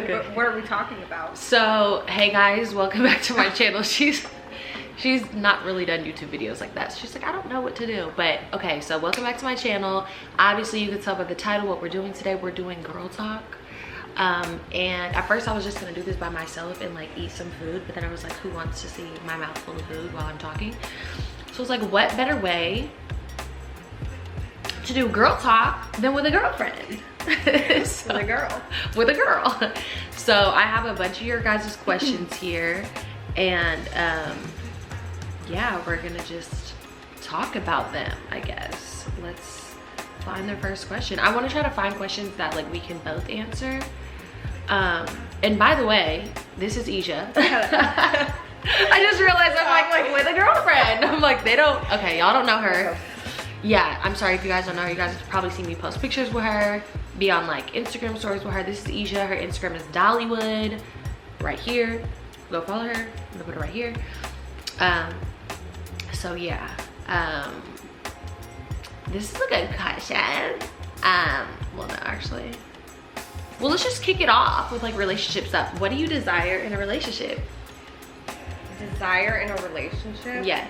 Okay. What are we talking about? So, hey guys, welcome back to my channel. She's not really done YouTube videos like that. So she's like, I don't know what to do. But okay, so welcome back to my channel. Obviously, you can tell by the title what we're doing today. We're doing girl talk. And at first I was just gonna do this by myself and like eat some food, but then I was like, who wants to see my mouth full of food while I'm talking? So it's like, what better way to do girl talk than with a girlfriend? So, with a girl. With a girl. So I have a bunch of your guys' questions here, and yeah, we're gonna just talk about them, I guess. Let's find the first question. I want to try to find questions that like we can both answer. And by the way, this is EJA. I just realized I'm like with a girlfriend. I'm like, they don't, okay, y'all don't know her. Yeah, I'm sorry if you guys don't know her. You guys have probably seen me post pictures with her, be on like Instagram stories with her. This is EJA. Her Instagram is $0.llywood. Right here. Go follow her. I'm gonna put it right here. So yeah. This is a good question. Well, no, actually. Well, let's just kick it off with like relationship stuff. What do you desire in a relationship? Desire in a relationship? Yes.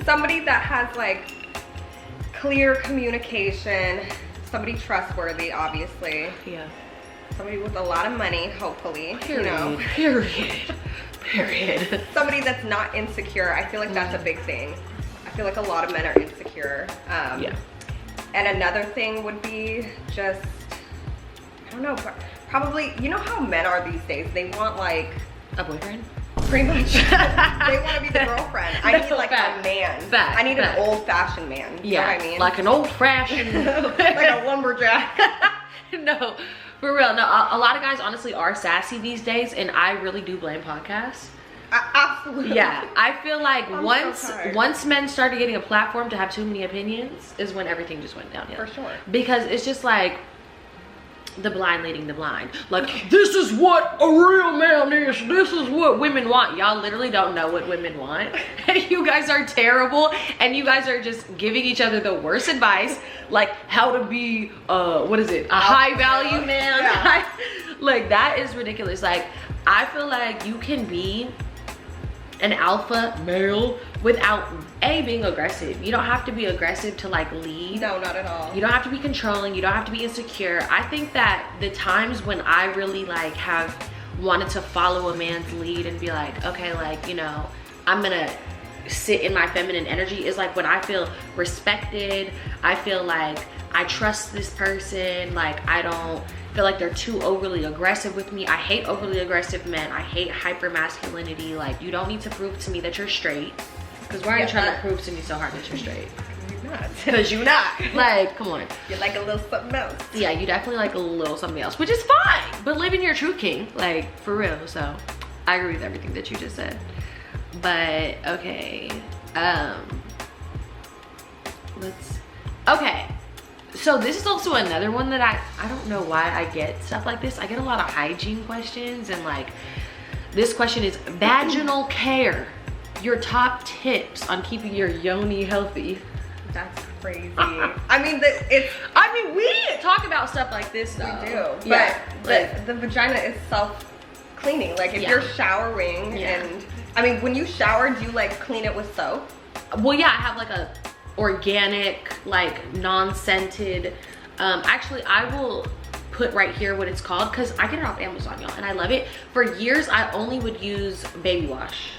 Somebody that has like clear communication, somebody trustworthy, obviously. Yeah. Somebody with a lot of money, hopefully. Period. You know. Period. Somebody that's not insecure. I feel like that's a big thing. I feel like a lot of men are insecure. Yeah. And another thing would be just, I don't know, probably, you know how men are these days? They want like a boyfriend? Pretty much. They want to be the girlfriend. I need like a man. Fact. I need an old-fashioned man. You know what I mean? Like an old-fashioned. Like a lumberjack. No, for real. No, a lot of guys honestly are sassy these days, and I really do blame podcasts. Absolutely. Yeah, I feel like I'm once men started getting a platform to have too many opinions is when everything just went downhill. For sure. Because it's just like the blind leading the blind. Like, this is what a real man is. This is what women want. Y'all literally don't know what women want. And you guys are terrible. And you guys are just giving each other the worst advice. Like how to be, what is it? A high value man. Yeah. Like that is ridiculous. Like I feel like you can be an alpha male without being aggressive. You don't have to be aggressive to like lead. No, not at all. You don't have to be controlling. You don't have to be insecure. I think that the times when I really like have wanted to follow a man's lead and be like, okay, like, you know, I'm gonna sit in my feminine energy is like when I feel respected. I feel like I trust this person. Like I don't feel like they're too overly aggressive with me. I hate overly aggressive men. I hate hyper masculinity. Like you don't need to prove to me that you're straight. Because why are you trying to prove to me so hard that you're straight? You're not. Because you're not. Like, come on. You're like a little something else. Yeah, you definitely like a little something else, which is fine. But living your true king, like for real. So I agree with everything that you just said. But okay. Okay. So this is also another one that I don't know why I get stuff like this. I get a lot of hygiene questions, and like this question is vaginal care. Your top tips on keeping your yoni healthy. That's crazy. I mean, we talk about stuff like this though. We do. Yeah. But the vagina is self-cleaning. Like if you're showering and, I mean, when you shower, do you like clean it with soap? Well, yeah, I have like a organic, like non-scented, actually I will put right here what it's called because I get it off Amazon, y'all, and I love it. For years, I only would use baby wash.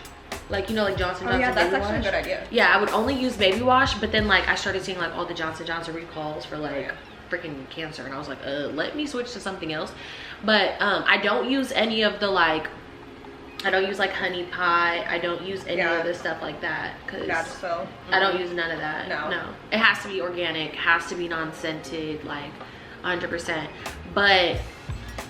Like, you know, like Johnson Johnson yeah, that's baby actually wash. a good idea. Yeah, I would only use baby wash, but then like I started seeing like all the Johnson Johnson recalls for like freaking cancer, and I was like, let me switch to something else. But I don't use any of the like, I don't use like honey pie. I don't use any of the stuff like that because I don't use none of that. No, it has to be organic, has to be non-scented, like 100%. But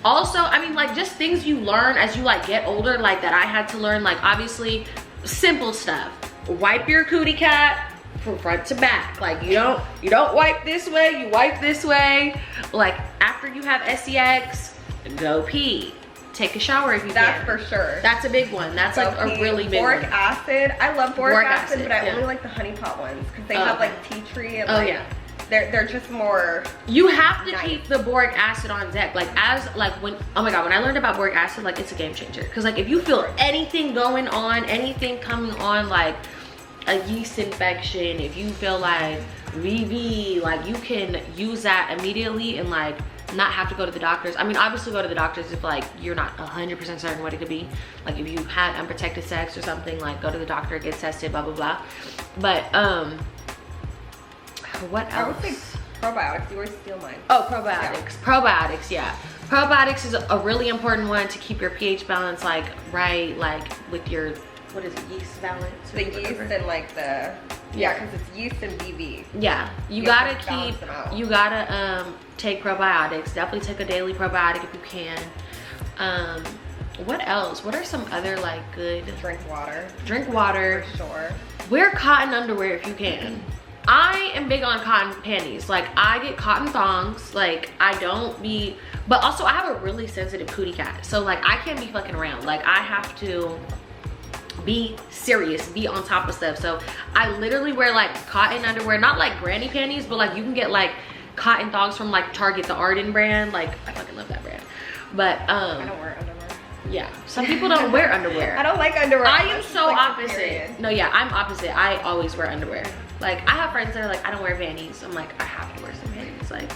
also, I mean, like just things you learn as you like get older, like that I had to learn, like obviously simple stuff. Wipe your cootie cat from front to back. Like you don't wipe this way, you wipe this way. Like after you have sex, go pee. Take a shower if you can. That's for sure. That's a big one. That's like a really big one. Boric acid. I love boric acid, but I only like the honey pot ones because they have like tea tree and like They're just more. You have to nice. keep the boric acid on deck. Like when oh my god, when I learned about boric acid, like it's a game changer. Because like if you feel anything going on, anything coming on, like a yeast infection, if you feel like VV, like you can use that immediately and like not have to go to the doctors. I mean, obviously go to the doctors if like you're not 100% certain what it could be. Like if you had unprotected sex or something, like go to the doctor, get tested, blah blah blah. But what else? I would say probiotics. You always steal mine. Oh, probiotics. Yeah. Probiotics, yeah. Probiotics is a really important one to keep your pH balance like right, like with your, what is it, yeast balance? The yeast and like the, yeah, because it's yeast and BV. Yeah, you gotta keep, you gotta take probiotics. Definitely take a daily probiotic if you can. What else? What are some other like good? Drink water. Drink water. For sure. Wear cotton underwear if you can. I am big on cotton panties. Like I get cotton thongs. Like I don't be, but also I have a really sensitive cootie cat. So like I can't be fucking around. Like I have to be serious, be on top of stuff. So I literally wear like cotton underwear, not like granny panties, but like you can get like cotton thongs from like Target, the Arden brand. Like I fucking love that brand. But I don't wear underwear. Yeah, some people don't wear underwear. I don't like underwear. I am so like opposite. No, yeah, I'm opposite. I always wear underwear. Like I have friends that are like, I don't wear panties. I'm like, I have to wear some panties. Like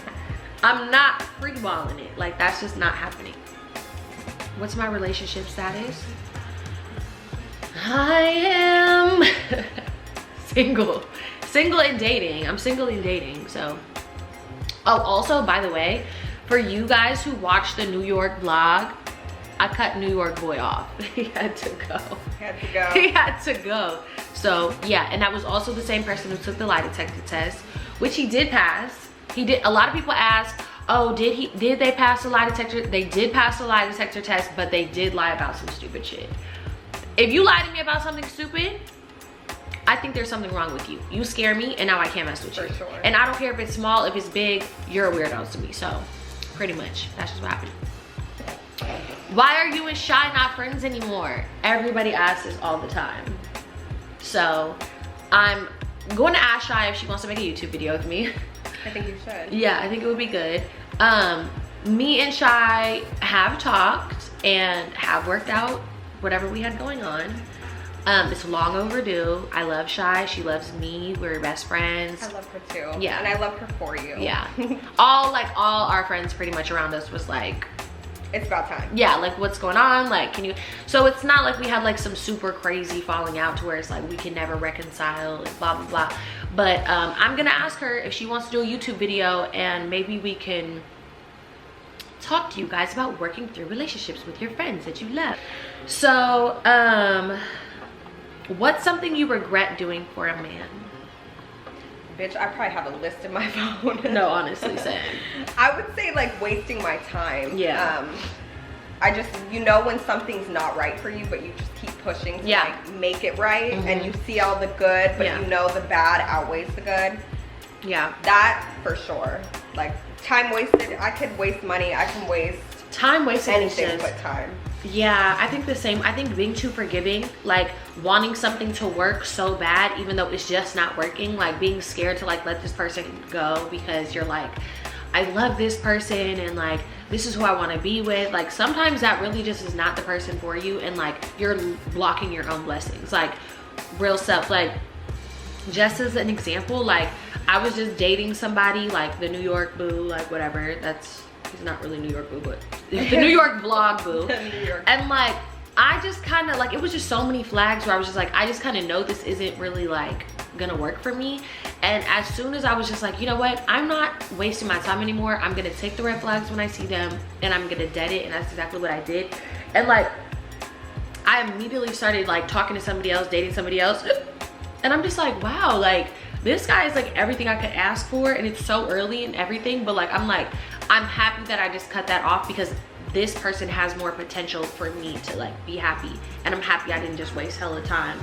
I'm not freeballing it. Like that's just not happening. What's my relationship status? I am single and dating. I'm single and dating. So oh, also by the way, for you guys who watch the New York vlog, I cut New York boy off. He had to go. He had to go. So yeah, and that was also the same person who took the lie detector test, which he did pass. He did. A lot of people ask, oh, did they pass the lie detector? They did pass the lie detector test, but they did lie about some stupid shit. If you lie to me about something stupid, I think there's something wrong with you. You scare me and now I can't mess with you. For sure. And I don't care if it's small, if it's big, you're a weirdo to me. So pretty much that's just what happened. Why are you and Shy not friends anymore? Everybody asks this all the time. So I'm going to ask Shy if she wants to make a YouTube video with me. I think you should. Yeah, I think it would be good. Me and Shy have talked and have worked out whatever we had going on. It's long overdue. I love Shy. She loves me. We're best friends. I love her too. Yeah. And I love her for you. Yeah. all our friends pretty much around us was like, it's about time. Yeah, like what's going on? Like, can you? So it's not like we had like some super crazy falling out to where it's like we can never reconcile and blah, blah, blah. But I'm gonna ask her if she wants to do a YouTube video and maybe we can talk to you guys about working through relationships with your friends that you love. So, what's something you regret doing for a man? Bitch, I probably have a list in my phone. No, honestly, same. I would say like wasting my time. Yeah. I just, you know when something's not right for you, but you just keep pushing to like make it right, and you see all the good, but you know the bad outweighs the good. Yeah. That for sure. Like time wasted, I could waste money, I can waste time wasted anything but time. Yeah, I think the same. I think being too forgiving, like wanting something to work so bad even though it's just not working, like being scared to like let this person go because you're like, I love this person and like this is who I want to be with. Like sometimes that really just is not the person for you, and like you're blocking your own blessings. Like real stuff. Like just as an example, like I was just dating somebody, like the New York boo, like whatever, that's, he's not really New York boo, but the New York vlog boo. New York. And like I just kind of like, it was just so many flags where I was just like, I just kind of know this isn't really like gonna work for me. And as soon as I was just like, you know what, I'm not wasting my time anymore, I'm gonna take the red flags when I see them and I'm gonna dead it. And that's exactly what I did. And like I immediately started like talking to somebody else, dating somebody else, and I'm just like, wow, like this guy is like everything I could ask for, and it's so early and everything, but like I'm happy that I just cut that off because this person has more potential for me to like be happy, and I'm happy I didn't just waste hella time,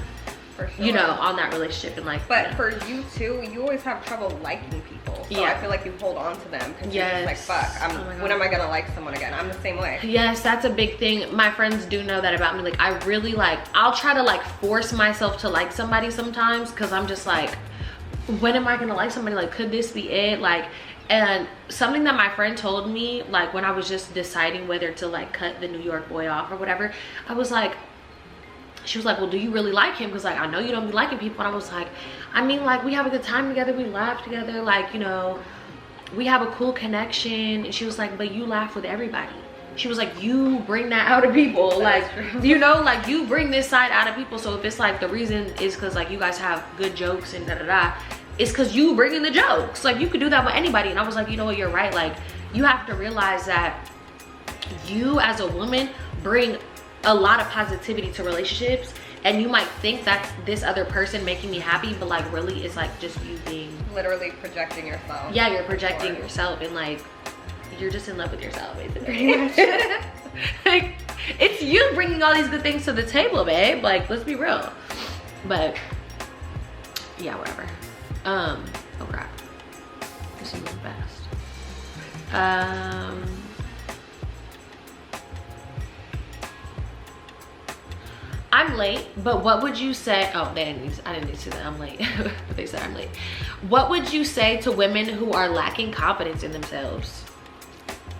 for sure, you know, on that relationship. And like, but for you too, you always have trouble liking people, so I feel like you hold on to them because you're just like, fuck, when am I gonna like someone again? I'm the same way. Yes, that's a big thing. My friends do know that about me. Like I really like, I'll try to like force myself to like somebody sometimes because I'm just like, when am I gonna like somebody? Like, could this be it? Like, and something that my friend told me, like when I was just deciding whether to like cut the New York boy off or whatever, I was like, she was like, well, do you really like him? Because like, I know you don't be liking people. And I was like, I mean, like, we have a good time together, we laugh together, like, you know, we have a cool connection. And she was like, but you laugh with everybody. She was like, you bring that out of people. Like, you know, like you bring this side out of people. So if it's like the reason is because like you guys have good jokes and da-da-da, it's because you bring in the jokes. Like, you could do that with anybody. And I was like, you know what, you're right. Like, you have to realize that you as a woman bring a lot of positivity to relationships. And you might think that's this other person making me happy, but like really it's like just you being literally projecting yourself. Yeah, you're projecting yourself, and like you're just in love with yourself basically. Like, it's you bringing all these good things to the table, babe. Like, let's be real. But yeah, whatever. Oh crap, this is moving fast. I'm late, but what would you say? Oh, I didn't need to say that I'm late, but they said I'm late. What would you say to women who are lacking confidence in themselves?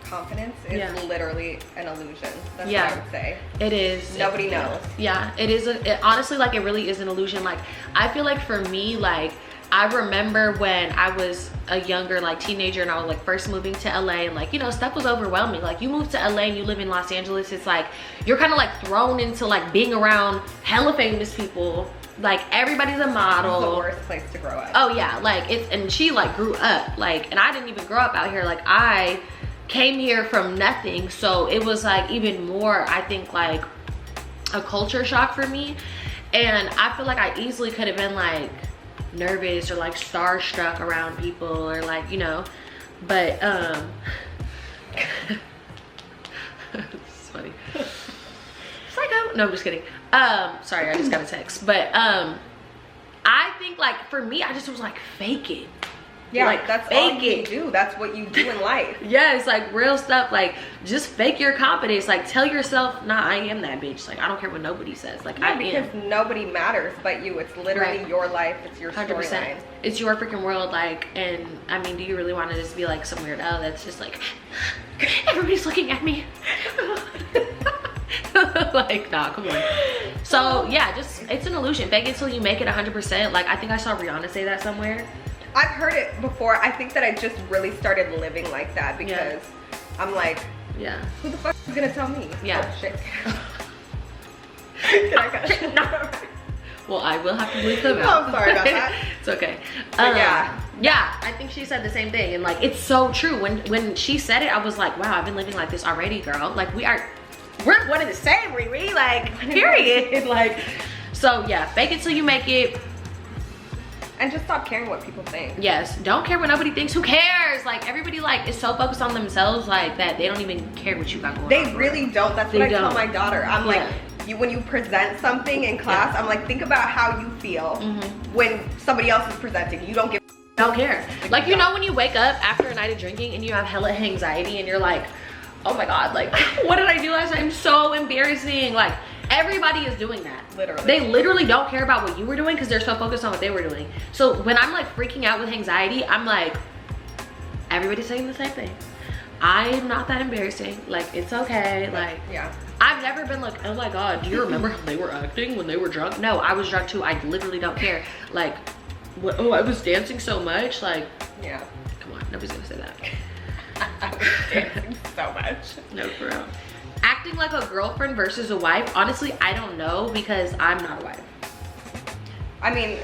Confidence is literally an illusion. That's what I would say. It is. Nobody knows. Yeah, it is. Honestly, like, it really is an illusion. Like, I feel like for me, like, I remember when I was a younger like teenager and I was like first moving to LA, and like, you know, stuff was overwhelming. Like, you move to LA and you live in Los Angeles, it's like you're kind of like thrown into like being around hella famous people. Like, everybody's a model. It's the worst place to grow up. Oh yeah, like it's, and she like grew up like, and I didn't even grow up out here. Like, I came here from nothing, so it was like even more, I think, like a culture shock for me. And I feel like I easily could have been like nervous or like starstruck around people, or like, you know, but it's funny. Psycho. No, I'm just kidding. Sorry, I just got a text. But I think like for me, I just was like, fake it. Yeah, like, that's all you do. That's what you do in life. Yeah, it's like real stuff. Like, just fake your confidence. Like, tell yourself, nah, I am that bitch. Like, I don't care what nobody says. Like, yeah, because nobody matters but you. It's literally your life. It's your 100%. Storyline. It's your freaking world. Like, and I mean, do you really want to just be like some weirdo that's just like, everybody's looking at me? Like, nah, come on. So yeah, just, it's an illusion. Fake it till you make it 100%. Like, I think I saw Rihanna say that somewhere. I've heard it before. I think that I just really started living like that because I'm like, who the fuck is gonna tell me? Yeah. Oh, shit. Can I cut it? No. Well, I will have to bleep them out. I'm sorry about that. It's okay. Yeah, I think she said the same thing, and like, it's so true. When she said it, I was like, wow, I've been living like this already, girl. Like, we're one and the same, Riri. Like, period. Like, so yeah, fake it till you make it. And just stop caring what people think. Yes, don't care what nobody thinks. Who cares? Like, everybody like is so focused on themselves, like, that they don't even care what you got going on. They really don't. That's what I tell my daughter. I'm like, when you present something in class, I'm like, think about how you feel when somebody else is presenting. You don't give. Don't care. Like, you know, when you wake up after a night of drinking and you have hella anxiety and you're like, oh my god, like, what did I do last night? I'm so embarrassing. Like, everybody is doing that. Literally. They literally don't care about what you were doing because they're so focused on what they were doing. So when I'm like freaking out with anxiety, I'm like, everybody's saying the same thing. I'm not that embarrassing. Like, it's okay. Like, yeah. I've never been like, oh my god, do you remember how they were acting when they were drunk? No, I was drunk too. I literally don't care. Like, what, oh, I was dancing so much. Like, yeah. Come on, nobody's gonna say that. I was dancing so much. No, for real. Acting like a girlfriend versus a wife, honestly, I don't know, because I'm not a wife. I mean,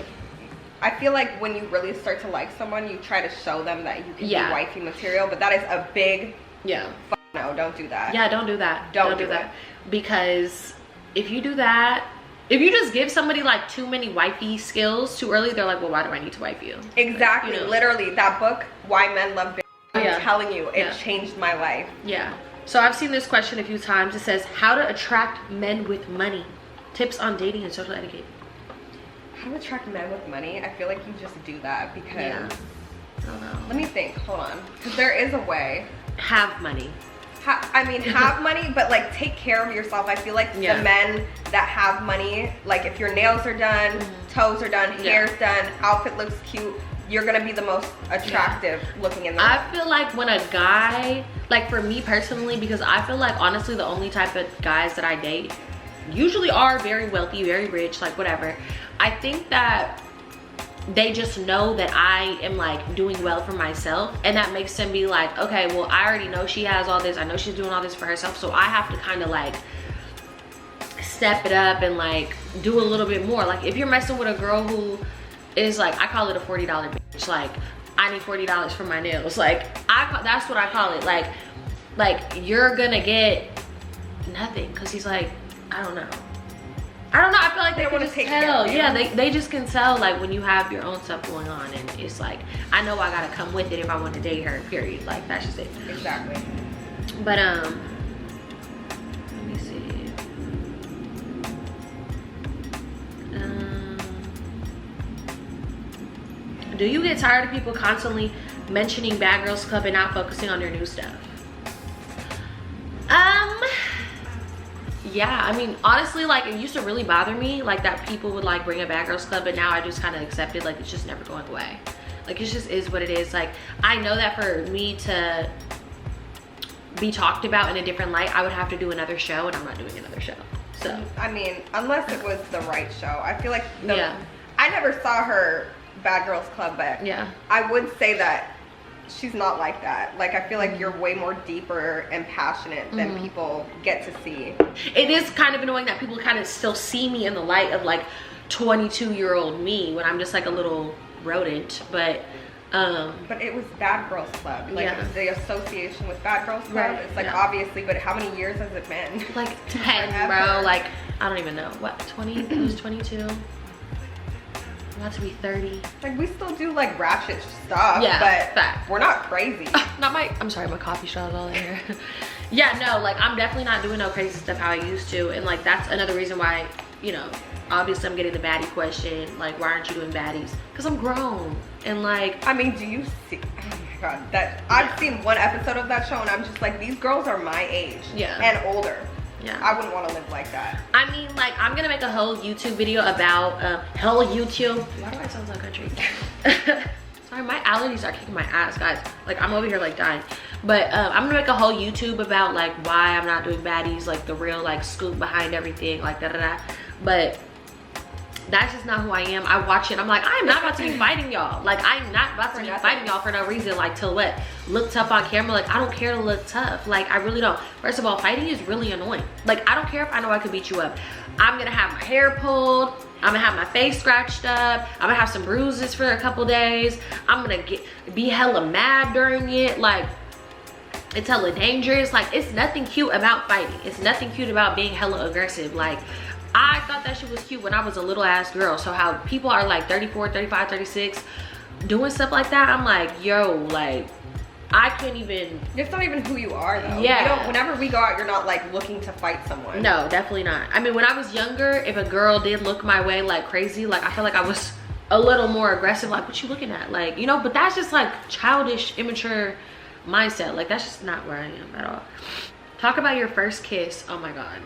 I feel like when you really start to like someone, you try to show them that you can be wifey material, but that is a big no, don't do that. Yeah, don't do that. Don't do that. Because if you do that, if you just give somebody like too many wifey skills too early, they're like, well, why do I need to wife you? Exactly. Like, you know. Literally, that book, Why Men Love Bitches, I'm telling you, it changed my life. Yeah. So I've seen this question a few times. It says, how to attract men with money. Tips on dating and social etiquette. How to attract men with money? I feel like you just do that because... I don't know. Let me think. Hold on. Because there is a way. Have money. I mean, have money, but like take care of yourself. I feel like the men that have money, like if your nails are done, toes are done, hair's done, outfit looks cute, you're gonna be the most attractive looking in the I feel like when a guy, like for me personally, because I feel like honestly the only type of guys that I date usually are very wealthy, very rich, like whatever. I think that they just know that I am like doing well for myself, and that makes them be like, okay, well, I already know she has all this, I know she's doing all this for herself, so I have to kind of like step it up and like do a little bit more. Like if you're messing with a girl who is like, I call it a $40 bitch, like I need $40 for my nails, like that's what I call it. Like you're gonna get nothing, because he's like, I don't know, I feel like they want to tell. Yeah, they just can tell, like when you have your own stuff going on, and it's like, I know I gotta come with it if I want to date her, period. Like that's just it. Exactly. But let me see. Do you get tired of people constantly mentioning Bad Girls Club and not focusing on your new stuff? Yeah, I mean, honestly, like it used to really bother me, like that people would like bring a Bad Girls Club, but now I just kind of accept it, like it's just never going away. Like it just is what it is. Like I know that for me to be talked about in a different light, I would have to do another show, and I'm not doing another show. So I mean, unless it was the right show. I feel like I never saw her Bad Girls Club, but yeah, I would say that she's not like that. Like I feel like you're way more deeper and passionate than people get to see. It is kind of annoying that people kind of still see me in the light of like 22-year-old me when I'm just like a little rodent, but it was Bad Girls Club, like the association with Bad Girls Club. It's like obviously, but how many years has it been? Like 10, bro. Like I don't even know what 20. It was 22. About to be 30. Like we still do like ratchet stuff, but we're not crazy. I'm sorry, my coffee straw is all in here. Yeah, no, like I'm definitely not doing no crazy stuff how I used to, and like that's another reason why, you know, obviously I'm getting the baddie question, like why aren't you doing baddies? Because I'm grown, and like I mean, do you see, oh my god, that I've seen one episode of that show and I'm just like, these girls are my age and older. Yeah, I wouldn't want to live like that. I mean, like I'm gonna make a whole YouTube video about YouTube. Why do I sound so country? Sorry, my allergies are kicking my ass, guys. Like I'm over here like dying. But I'm gonna make a whole YouTube about like why I'm not doing baddies, like the real like scoop behind everything, like da. But that's just not who I am. I watch it, I'm like, I'm not about to be fighting y'all. Like I'm not about to be fighting y'all for no reason. Like to what? Look tough on camera. Like I don't care to look tough. Like I really don't. First of all, fighting is really annoying. Like I don't care if I know I could beat you up. I'm gonna have my hair pulled, I'm gonna have my face scratched up, I'm gonna have some bruises for a couple days, I'm gonna be hella mad during it. Like it's hella dangerous. Like it's nothing cute about fighting. It's nothing cute about being hella aggressive. Like I thought that shit was cute when I was a little ass girl. So how people are like 34, 35, 36 doing stuff like that, I'm like, yo, like I can't even. It's not even who you are though. Yeah. You don't, whenever we go out, you're not like looking to fight someone. No, definitely not. I mean, when I was younger, if a girl did look my way like crazy, like I feel like I was a little more aggressive. Like, what you looking at? Like, you know, but that's just like childish, immature mindset. Like that's just not where I am at all. Talk about your first kiss. Oh my god.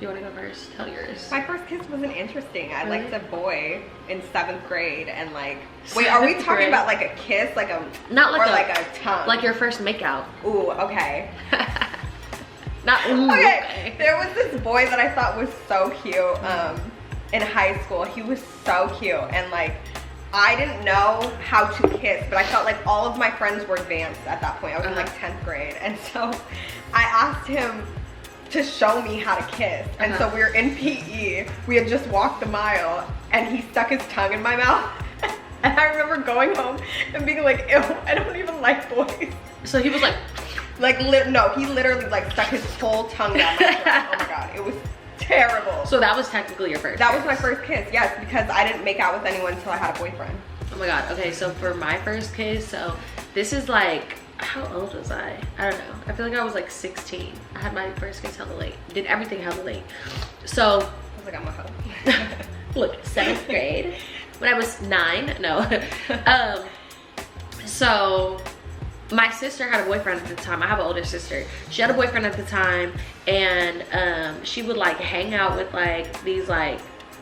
You want to go first? Tell yours. My first kiss wasn't interesting. I liked a boy in 7th grade, and like, wait, are we talking about like a kiss, like a not like like a tongue, like your first makeout? Ooh, okay. Not ooh, okay. There was this boy that I thought was so cute in high school. He was so cute, and like I didn't know how to kiss, but I felt like all of my friends were advanced at that point. I was in like 10th grade, and so I asked him to show me how to kiss. And so we were in PE, we had just walked the mile, and he stuck his tongue in my mouth. And I remember going home and being like, ew, I don't even like boys. So he was like no, he literally like stuck his whole tongue down my throat. Oh my god, it was terrible. So that was technically your first That kiss. was my first kiss, yes, because I didn't make out with anyone until I had a boyfriend. Oh my god, okay, so for my first kiss, so this is like, how old was I? I don't know. I feel like I was like 16. I had my first kiss hella late. Did everything hella late. So I was like, I'm a hoe. Look, 7th grade. When I was 9, no. So my sister had a boyfriend at the time. I have an older sister. She had a boyfriend at the time, and she would like hang out with like these like,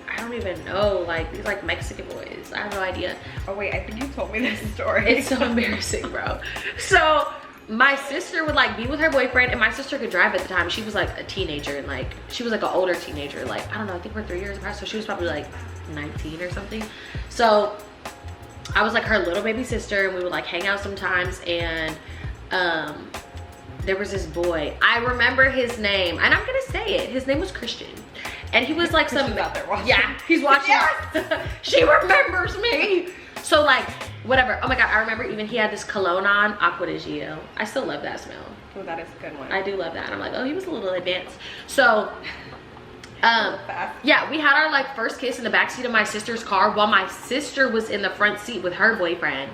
I don't even know, like these like Mexican boys. I have no idea. Oh wait, I think you told me this story. It's so embarrassing, bro. So my sister would like be with her boyfriend, and my sister could drive at the time. She was like a teenager, and like she was like an older teenager, like I don't know, I think we're 3 years apart, so she was probably like 19 or something. So I was like her little baby sister, and we would like hang out sometimes. And there was this boy, I remember his name, and I'm gonna say it, his name was Christian, and he was like some out there watching. Yeah, he's watching. Yes! She remembers me. So like whatever. Oh my god, I remember even he had this cologne on, Aqua di Gio. I still love that smell. Oh, that is a good one. I do love that. And I'm like, oh, he was a little advanced. So yeah, we had our like first kiss in the backseat of my sister's car while my sister was in the front seat with her boyfriend.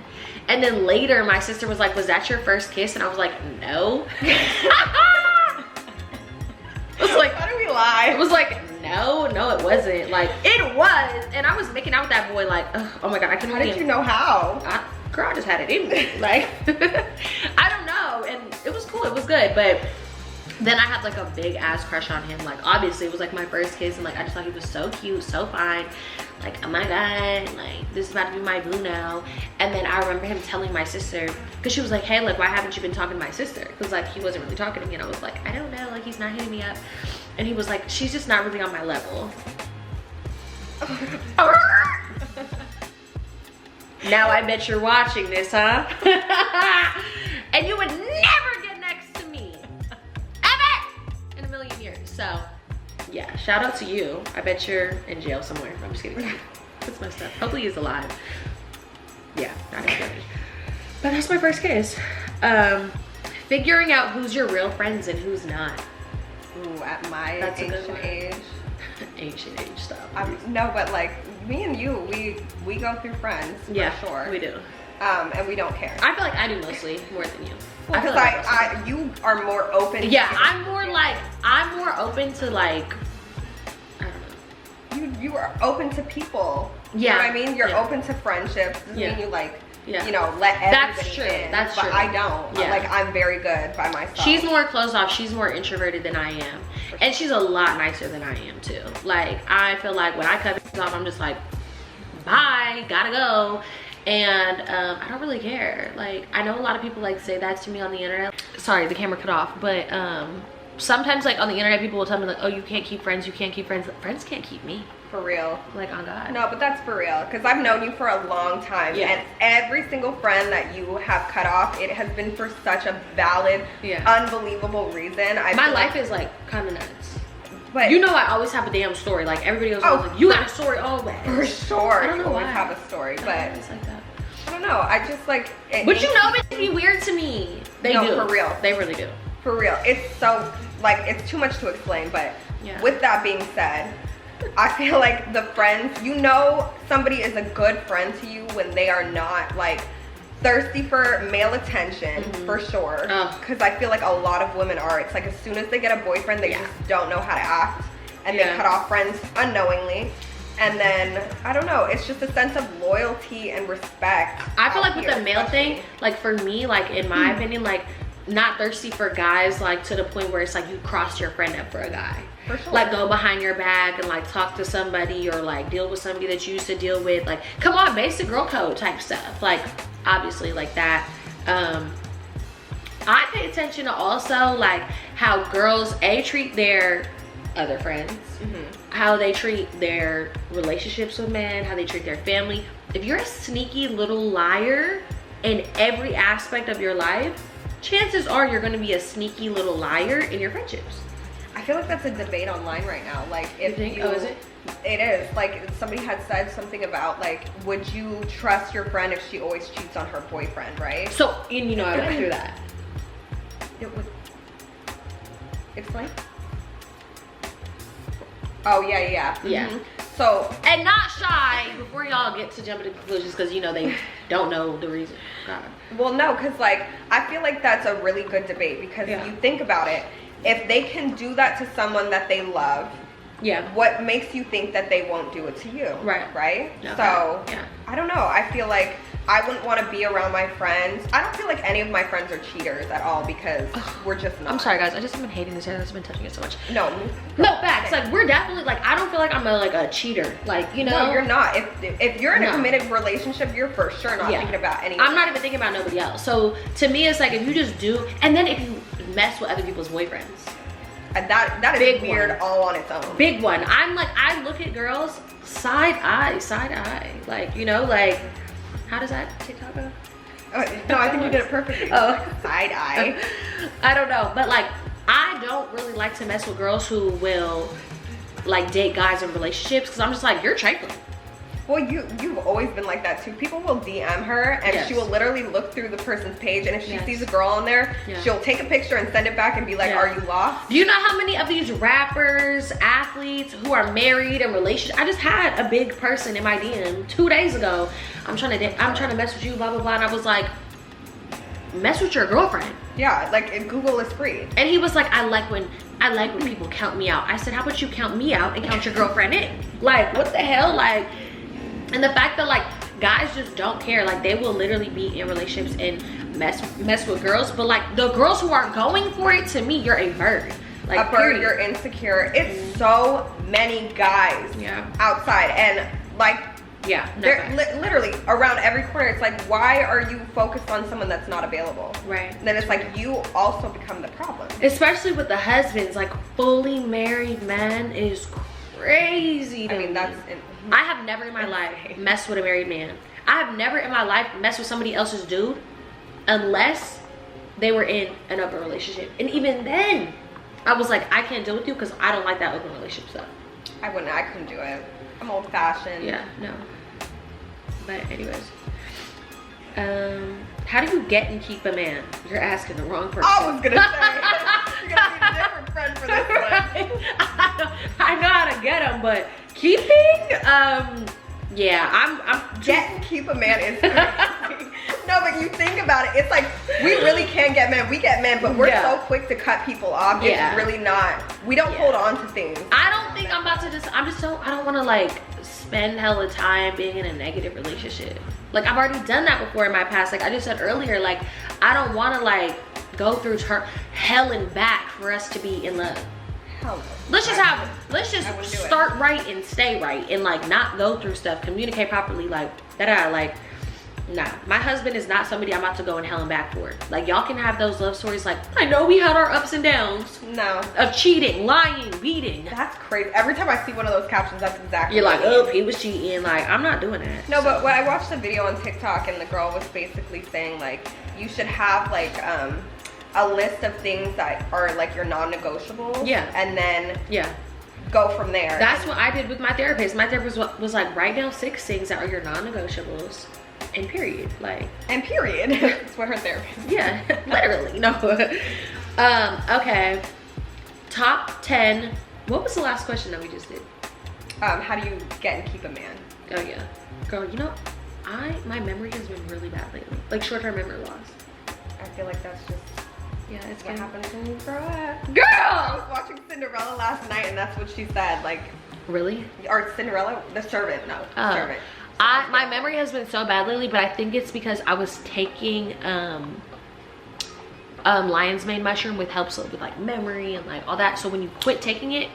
And then later my sister was like, was that your first kiss? And I was like, no. I was like, how do we lie? I was like, no, it wasn't. Like, it was. And I was making out with that boy like, oh my god, I couldn't. How did you know how? Girl, I just had it in me. Like, I don't know. And it was cool, it was good. But then I had like a big ass crush on him. Like, obviously it was like my first kiss, and like I just thought he was so cute, so fine. Like, oh my god, like this is about to be my boo now. And then I remember him telling my sister, because she was like, hey, like why haven't you been talking to my sister? Because like he wasn't really talking to me, and I was like, I don't know, like he's not hitting me up. And he was like, she's just not really on my level. Now I bet you're watching this, huh? And you would never get next to me, ever in a million years. So yeah, shout out to you. I bet you're in jail somewhere. I'm just kidding. That's messed up. Hopefully he's alive. Yeah, not good. But that's my first kiss. Figuring out who's your real friends and who's not. Ooh, at my ancient age. Ancient age stuff. No, but like me and you, we go through friends, yeah, for sure. We do. And we don't care. I feel like I do mostly more than you. Well, because like you are more open. Yeah, I'm more open to like, I don't know. You are open to people. Yeah. You know what I mean? You're open to friendships. Doesn't mean you like, you know, let everybody That's true. in. That's but true. I don't. Yeah. Like, I'm very good by myself. She's more closed off. She's more introverted than I am. And she's a lot nicer than I am too. Like, I feel like when I cut things off, I'm just like, bye, gotta go. And I don't really care. Like, I know a lot of people like say that to me on the internet. Sorry, the camera cut off. But sometimes like on the internet, people will tell me like, oh, you can't keep friends, you can't keep friends. Friends can't keep me. For real. Like, on God. No, but that's for real. Because I've known you for a long time. Yeah. And every single friend that you have cut off, it has been for such a valid, unbelievable reason. My life is like kind of nuts. But you know, I always have a damn story. Like, everybody else is like, you got a story always. For sure. I don't know you always why. have a story. But It's like that. I don't know. I just like it. But you know, it'd be weird to me. They do. For real. They really do. For real. It's so, like, it's too much to explain. But with that being said, I feel like the friends, you know, somebody is a good friend to you when they are not like thirsty for male attention, for sure. Because I feel like a lot of women are. It's like as soon as they get a boyfriend, they just don't know how to act, and they cut off friends unknowingly. And then I don't know, it's just a sense of loyalty and respect. I feel like with the male thing, like for me, like in my opinion, like not thirsty for guys, like to the point where it's like you cross your friend up for a guy. For sure. Like go behind your back and like talk to somebody or like deal with somebody that you used to deal with. Like, come on, basic girl code type stuff. Like, obviously like that. I pay attention to also like how girls treat their other friends, how they treat their relationships with men, how they treat their family. If you're a sneaky little liar in every aspect of your life, chances are you're going to be a sneaky little liar in your friendships. I feel like that's a debate online right now. Like, if you think, oh, is it? It is. Like, somebody had said something about like, would you trust your friend if she always cheats on her boyfriend, right? So, and you know, I went through that. It would explain. Oh yeah. So, and not shy before y'all get to jumping to conclusions, because you know they don't know the reason. God. Well, no, because like I feel like that's a really good debate, because you think about it. If they can do that to someone that they love, what makes you think that they won't do it to you? Right? No, so, I don't know. I feel like I wouldn't want to be around my friends. I don't feel like any of my friends are cheaters at all, because we're just not. I'm sorry, guys. I just have been hating this hair. I've been touching it so much. No, facts. Like, we're definitely, like, I don't feel feel like I'm a cheater. Like, you know. No, you're not. If you're in a committed relationship, you're for sure not thinking about anyone. I'm not even thinking about nobody else. So to me, it's like if you just do, and then if you mess with other people's boyfriends. That is big weird one. All on its own. Big one. I'm like, I look at girls side eye. Like, you know, like, how does that TikTok go? Oh, no, I think you did it perfectly. Oh. Side eye. I don't know, but like, I don't really like to mess with girls who will like date guys in relationships because I'm just like, you're trifling. Well, you've always been like that too. People will DM her and she will literally look through the person's page, and if she sees a girl on there, she'll take a picture and send it back and be like, are you lost? Do you know how many of these rappers, athletes who are married and relationships? I just had a big person in my DM 2 days ago. I'm trying to mess with you, blah blah blah, and I was like, mess with your girlfriend. Yeah, like Google is free. And he was like, I like when people count me out. I said, how about you count me out and count your girlfriend in? Like, what the hell? Like, and the fact that like guys just don't care, like they will literally be in relationships and mess with girls, but like the girls who aren't going for it, to me, you're a bird. Like a bird, you're insecure. It's so many guys outside, and like they're literally around every corner. It's like, why are you focused on someone that's not available? Right. Then it's like you also become the problem. Especially with the husbands, like fully married men is crazy to me. I have never in my life messed with a married man. I have never in my life messed with somebody else's dude unless they were in an open relationship. And even then, I was like, I can't deal with you because I don't like that open relationship stuff. I couldn't do it. I'm old fashioned. Yeah, no. But anyways. How do you get and keep a man? You're asking the wrong person. I was gonna say, you're gonna need a different friend for this one. I know how to get them, but keeping, yeah, I'm get and keep a man is crazy. No, but you think about it, it's like we really can get men. We get men, but we're so quick to cut people off. It's really not. We don't hold on to things. I don't think I'm about to I don't want to like spend hella time being in a negative relationship. Like I've already done that before in my past. Like I just said earlier, like I don't want to like go through hell and back for us to be in love. Hell no. Let's just start right and stay right and like not go through stuff, communicate properly, like like nah. My husband is not somebody I'm about to go in hell and back for. Like y'all can have those love stories, like I know we had our ups and downs. No. Of cheating, lying, beating. That's crazy. Every time I see one of those captions, that's exactly you're like, oh, he was cheating. Like I'm not doing that. No, but when I watched the video on TikTok and the girl was basically saying like you should have like a list of things that are like your non-negotiables. Yeah. And then go from there. That's what I did with my therapist. My therapist was like, write down 6 things that are your non-negotiables. And period. Like. And period. That's what her therapist. Yeah, literally. No. Okay. Top 10. What was the last question that we just did? How do you get and keep a man? Oh yeah. Girl, you know, my memory has been really bad lately. Like short-term memory loss. I feel like that's just it's what happens when you grow up. Girl! I was watching Cinderella last night and that's what she said. Like, really? Or Cinderella? The Servant. No, the Servant. My memory has been so bad lately, but I think it's because I was taking lion's mane mushroom, which helps with like memory and like all that. So when you quit taking it,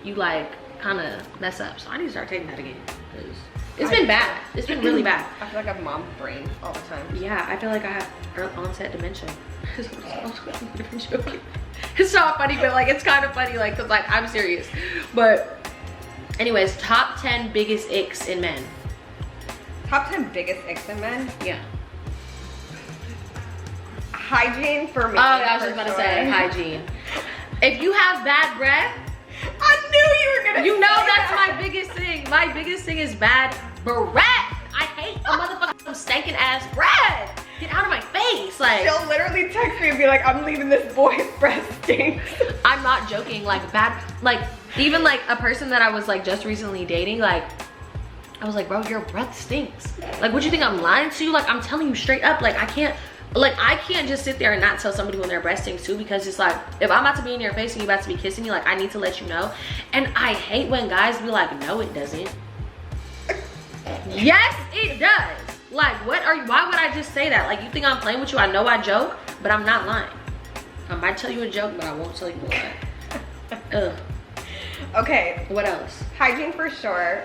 you like kind of mess up. So I need to start taking that again because it's been bad. It's been really bad. I feel like I have mom's brain all the time. Yeah, I feel like I have early onset dementia. I'm joking. It's not funny, but like it's kind of funny, like cause like I'm serious. But anyways, top 10 biggest icks in men. Top 10 biggest icks in men? Yeah. Hygiene for me. Oh, I was just about to say hygiene. If you have bad breath, I knew you were gonna. You know that's my biggest thing. My biggest thing is bad breath. I hate a motherfucking stinking ass breath. Get out of my face. Like she'll literally text me and be like, I'm leaving this boy's breath stinks. I'm not joking. Like bad, like even like a person that I was like just recently dating, like I was like, bro, your breath stinks. Like, what you think I'm lying to you? Like, I'm telling you straight up, like I can't just sit there and not tell somebody when their breath stinks too, because it's like, if I'm about to be in your face and you about to be kissing me, like I need to let you know. And I hate when guys be like, no, it doesn't. Yes, it does. Like, why would I just say that? Like, you think I'm playing with you? I know I joke, but I'm not lying. I might tell you a joke, but I won't tell you a lie. Ugh. Okay. What else? Hygiene for sure.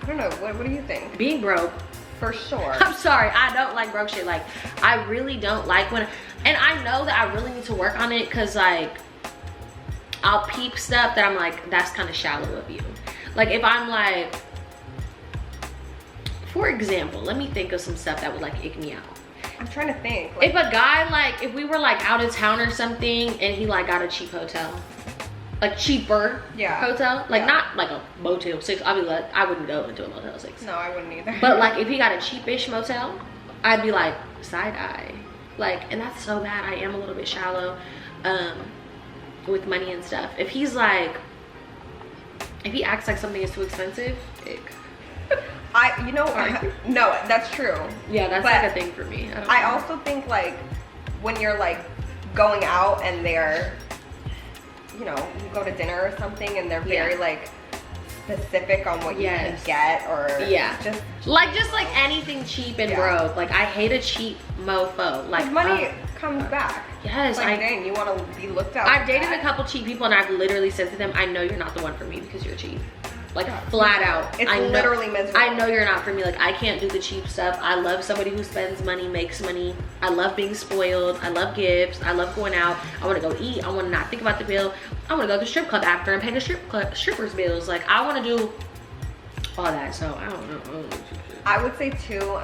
I don't know. What do you think? Being broke. For sure. I'm sorry, I don't like broke shit. Like, I really don't like when, and I know that I really need to work on it, because like, I'll peep stuff that I'm like, that's kind of shallow of you. Like, if I'm like, for example, let me think of some stuff that would like ick me out. I'm trying to think. Like, If a guy, like, if we were like out of town or something and he like got a cheap hotel, like cheaper hotel, like not like a Motel 6. I wouldn't go into a Motel 6. No, I wouldn't either. But like, if he got a cheapish motel, I'd be like, side eye. Like, and that's so bad. I am a little bit shallow with money and stuff. If he's like, if he acts like something is too expensive, ick. No, that's true. Yeah, that's like a thing for me. I also think like when you're like going out and they're, you know, you go to dinner or something and they're very like specific on what you can get, or just like anything cheap and broke. Like, I hate a cheap mofo. Like, money comes back. Yes, like, dang, you want to be looked at. I've dated a couple cheap people and I've literally said to them, I know you're not the one for me because you're cheap. Like, flat out. It's literally miserable. I know you're not for me. Like, I can't do the cheap stuff. I love somebody who spends money, makes money. I love being spoiled. I love gifts. I love going out. I want to go eat. I want to not think about the bill. I want to go to the strip club after and pay the strippers' bills. Like, I want to do all that. So, I don't know. I would say too,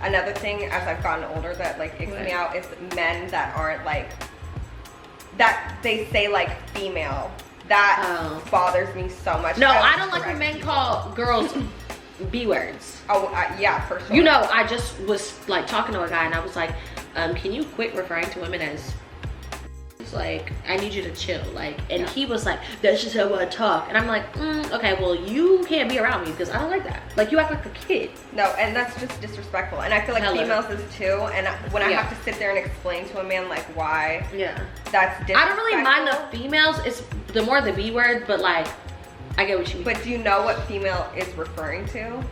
another thing as I've gotten older that like icks me out is men that aren't like, that they say like female. That bothers me so much. No, I don't like when men call girls B words. Oh, yeah, for sure. You know, I just was like talking to a guy and I was like, can you quit referring to women as, like, I need you to chill. Like, and he was like, that's just how I talk. And I'm like, okay, well, you can't be around me because I don't like that. Like, you act like a kid. No, and that's just disrespectful. And I feel like females is too. And when I have to sit there and explain to a man like why that's disrespectful. I don't really mind the females. It's the more the B word, but like, I get what you mean. But do you know what female is referring to? No.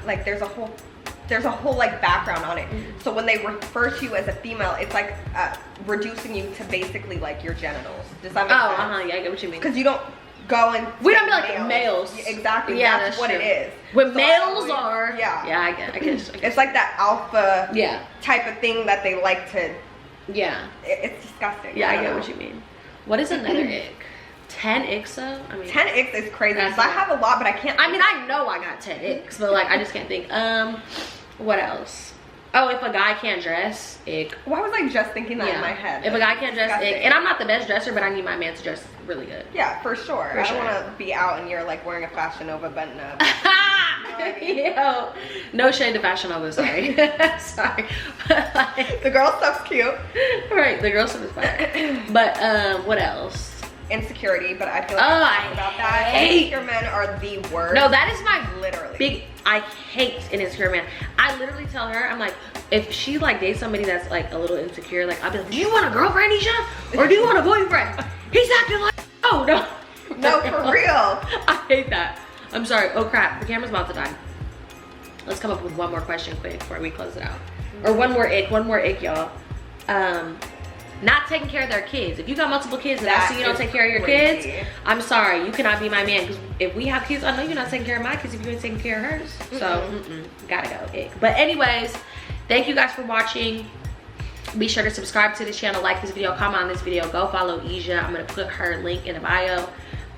Like, there's a whole like background on it. So when they refer to you as a female, it's like reducing you to basically like your genitals. Does that make sense? Yeah, I get what you mean. Because you don't go and we don't be like males. Exactly. Yeah, that's what it is. When males are I guess it's like that alpha type of thing that they like to. It's disgusting. Yeah, I get what you mean. What is another ick? 10 icks though? I mean, 10 icks is crazy. So I have a lot, but I can't. I mean, I know I got 10 icks, but like, I just can't think. What else? Oh, if a guy can't dress, ick. Why was I just thinking that in my head? If a guy can't dress, ick. And I'm not the best dresser, but I need my man to dress really good. Yeah, for sure. I don't want to be out and you're like wearing a Fashion Nova button up. Yo, no shade to Fashion Nova, sorry. Sorry. But like, the girl stuff's cute. Right, the girl stuff is fire. But what else? Insecurity, but I feel like I about that. Insecure men are the worst. No, that is my I hate an insecure man. I literally tell her, I'm like, if she like dates somebody that's like a little insecure, like I'll be like, do you want a girlfriend, Isha? Or do you want a boyfriend? He's acting like, oh no. No, for real. I hate that. I'm sorry. Oh crap, the camera's about to die. Let's come up with one more question quick before we close it out. Or one more ick, y'all. Not taking care of their kids. If you got multiple kids and I see you don't take care of your kids, I'm sorry, you cannot be my man. Because if we have kids, I know you're not taking care of my kids if you ain't taking care of hers. So, gotta go, ick. But anyways, thank you guys for watching. Be sure to subscribe to the channel, like this video, comment on this video, go follow EJA. I'm gonna put her link in the bio.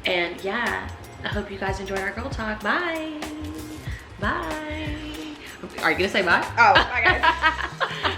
And yeah, I hope you guys enjoyed our girl talk. Bye. Bye. Are you gonna say bye? Oh, bye guys.